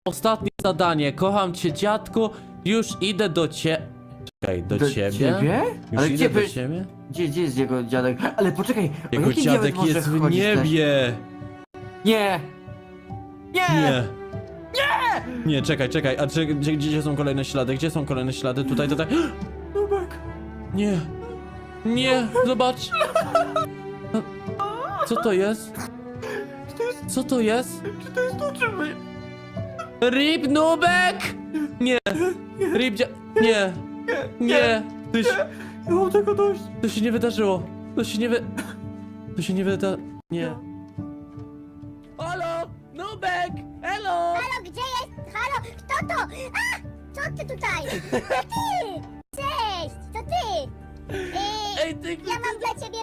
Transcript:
Ostatnie zadanie. Kocham cię, dziadku. Już idę do Czekaj, do ciebie? Ciebie? Już Ale idę gdzie do ciebie? Gdzie jest jego dziadek? Ale poczekaj, o Jego jakim dziadek diabet może jest w chodzić niebie. Też? Nie! Nie. Nie, czekaj. A gdzie są kolejne ślady? Gdzie są kolejne ślady? Tutaj. Nubek! Nie. Nie, zobacz. Co to jest? Co to jest? Czy to jest to, czy my... Rip Nubek! Nie. Rip Nie. Nie. Ja mam tego dość. To się nie wydarzyło. To się nie Nie. Halo! Nubek! Hello! Halo, gdzie jest? Halo, kto to? A! Co ty tutaj? To ty! Cześć, to ty! Ej, ty... Ja mam dla ciebie